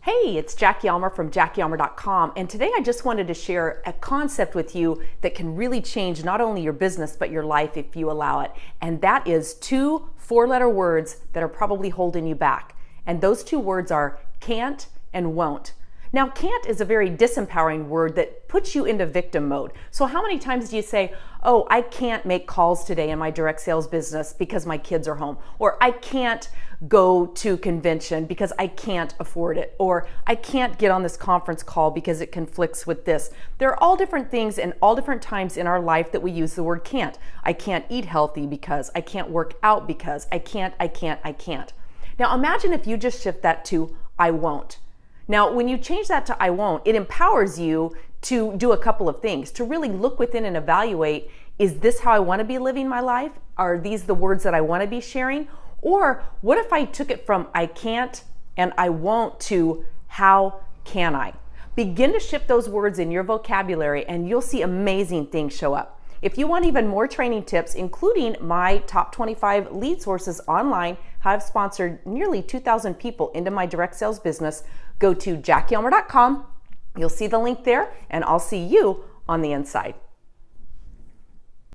Hey, it's Jackie Elmer from JackieElmer.com, and today I just wanted to share a concept with you that can really change not only your business but your life if you allow it. And that is two four-letter words that are probably holding you back. And those two words are can't and won't. Now, can't is a very disempowering word that puts you into victim mode. So how many times do you say, oh, I can't make calls today in my direct sales business because my kids are home, or I can't go to convention because I can't afford it, or I can't get on this conference call because it conflicts with this. There are all different things and all different times in our life that we use the word can't. I can't eat healthy because, I can't work out because, I can't. Now imagine if you just shift that to I won't. Now, when you change that to I won't, it empowers you to do a couple of things, to really look within and evaluate, is this how I want to be living my life? Are these the words that I want to be sharing? Or what if I took it from I can't and I won't to how can I? Begin to shift those words in your vocabulary and you'll see amazing things show up. If you want even more training tips, including my top 25 lead sources online, how I've sponsored nearly 2,000 people into my direct sales business, go to JackieElmer.com. You'll see the link there, and I'll see you on the inside.